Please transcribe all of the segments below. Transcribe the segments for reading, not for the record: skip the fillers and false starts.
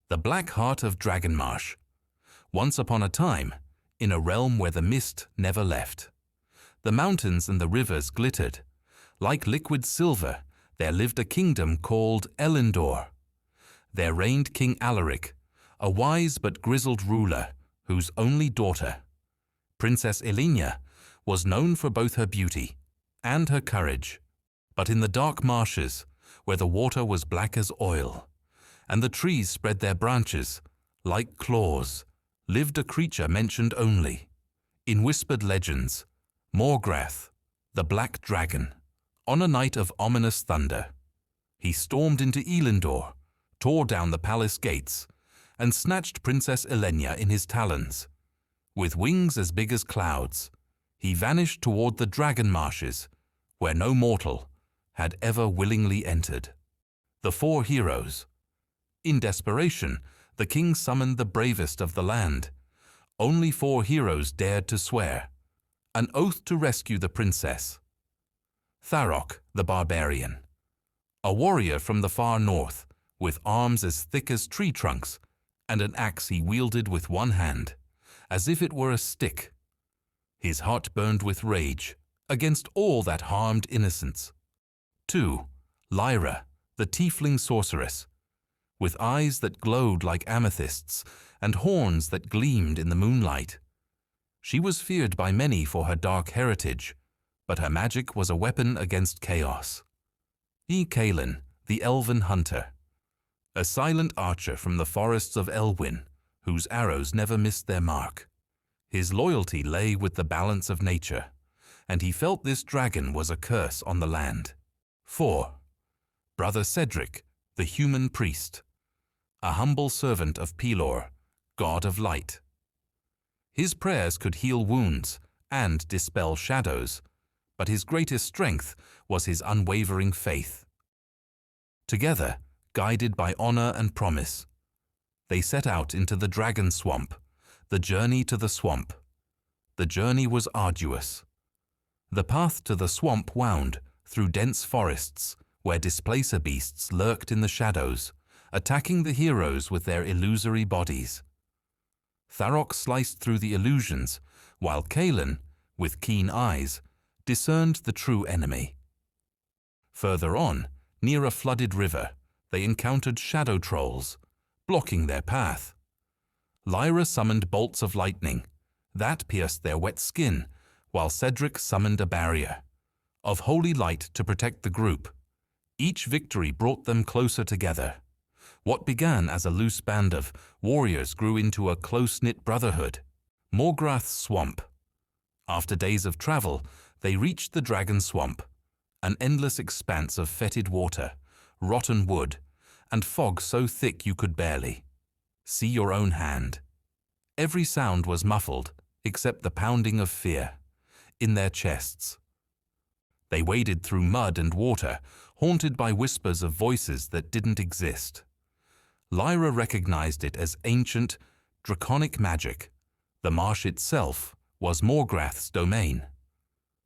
The Black Heart of Dragonmarsh. Once upon a time, in a realm where the mist never left, the mountains and the rivers glittered. Like liquid silver, there lived a kingdom called Elendor. There reigned King Alaric, a wise but grizzled ruler whose only daughter, Princess Elenia, was known for both her beauty and her courage. But in the dark marshes, where the water was black as oil, and the trees spread their branches like claws, lived a creature mentioned only in whispered legends, Morgrath, the Black Dragon. On a night of ominous thunder, he stormed into Elendor, tore down the palace gates, and snatched Princess Elenia in his talons. With wings as big as clouds, he vanished toward the dragon marshes, where no mortal had ever willingly entered. The four heroes. In desperation, the king summoned the bravest of the land. Only 4 heroes dared to swear an oath to rescue the princess. Tharok, the barbarian, a warrior from the far north, with arms as thick as tree trunks and an axe he wielded with one hand, as if it were a stick. His heart burned with rage against all that harmed innocence. 2. Lyra, the tiefling sorceress, with eyes that glowed like amethysts and horns that gleamed in the moonlight. She was feared by many for her dark heritage, but her magic was a weapon against chaos. Kaelin, the elven hunter, a silent archer from the forests of Elwyn, whose arrows never missed their mark. His loyalty lay with the balance of nature, and he felt this dragon was a curse on the land. 4. Brother Cedric, the human priest, a humble servant of Pelor, god of light. His prayers could heal wounds and dispel shadows, but his greatest strength was his unwavering faith. Together, guided by honor and promise, they set out into the dragon swamp, the journey to the swamp. The journey was arduous. The path to the swamp wound through dense forests where displacer beasts lurked in the shadows, attacking the heroes with their illusory bodies. Tharok sliced through the illusions, while Kaelin, with keen eyes, discerned the true enemy. Further on, near a flooded river, they encountered shadow trolls, blocking their path. Lyra summoned bolts of lightning that pierced their wet skin, while Cedric summoned a barrier of holy light to protect the group. Each victory brought them closer together. What began as a loose band of warriors grew into a close-knit brotherhood. Morgrath's Swamp. After days of travel, they reached the Dragon Swamp, an endless expanse of fetid water, rotten wood, and fog so thick you could barely see your own hand. Every sound was muffled, except the pounding of fear in their chests. They waded through mud and water, haunted by whispers of voices that didn't exist. Lyra recognized it as ancient, draconic magic. The marsh itself was Morgrath's domain.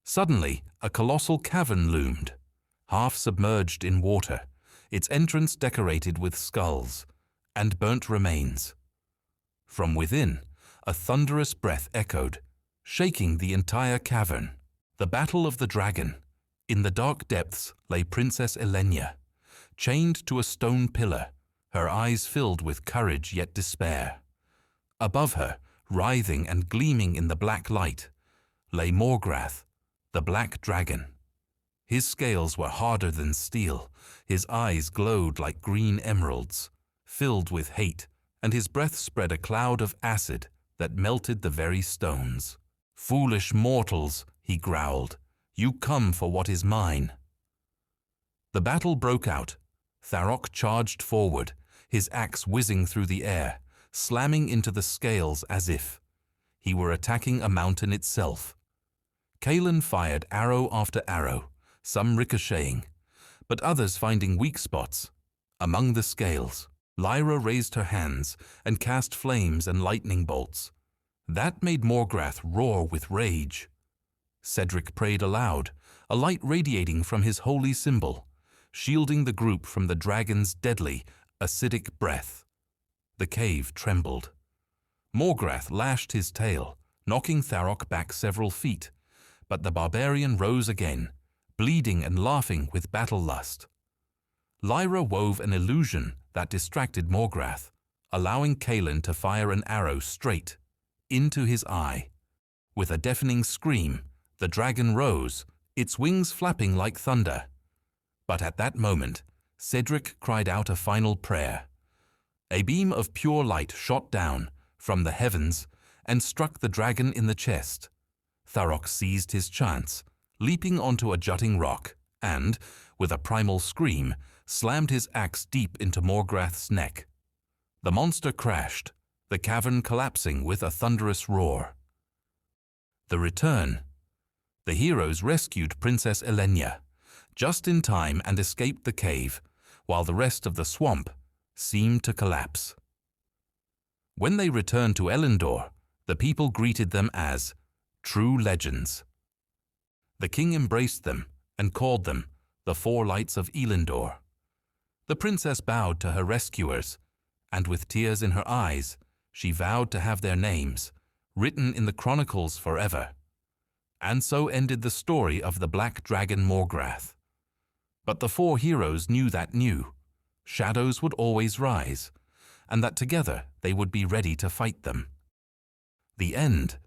Suddenly, a colossal cavern loomed, half submerged in water, its entrance decorated with skulls and burnt remains. From within, a thunderous breath echoed, shaking the entire cavern. The Battle of the Dragon. In the dark depths lay Princess Elenia, chained to a stone pillar, her eyes filled with courage yet despair. Above her, writhing and gleaming in the black light, lay Morgrath, the Black Dragon. His scales were harder than steel, his eyes glowed like green emeralds, filled with hate, and his breath spread a cloud of acid that melted the very stones. "Foolish mortals," he growled, "you come for what is mine." The battle broke out. Tharok charged forward, his axe whizzing through the air, slamming into the scales as if he were attacking a mountain itself. Kaelin fired arrow after arrow, some ricocheting, but others finding weak spots among the scales. Lyra raised her hands and cast flames and lightning bolts. That made Morgrath roar with rage. Cedric prayed aloud, a light radiating from his holy symbol, shielding the group from the dragon's deadly, acidic breath. The cave trembled. Morgrath lashed his tail, knocking Tharok back several feet, but the barbarian rose again, bleeding and laughing with battle lust. Lyra wove an illusion that distracted Morgrath, allowing Kalin to fire an arrow straight into his eye. With a deafening scream, the dragon rose, its wings flapping like thunder. But at that moment, Cedric cried out a final prayer. A beam of pure light shot down from the heavens and struck the dragon in the chest. Tharok seized his chance, leaping onto a jutting rock, and, with a primal scream, slammed his axe deep into Morgrath's neck. The monster crashed, the cavern collapsing with a thunderous roar. The return. The heroes rescued Princess Elenya just in time and escaped the cave, while the rest of the swamp seemed to collapse. When they returned to Elendor, the people greeted them as true legends. The king embraced them and called them the Four Lights of Elendor. The princess bowed to her rescuers, and with tears in her eyes, she vowed to have their names written in the chronicles forever. And so ended the story of the black dragon Morgrath. But the four heroes knew that shadows would always rise, and that together they would be ready to fight them. The end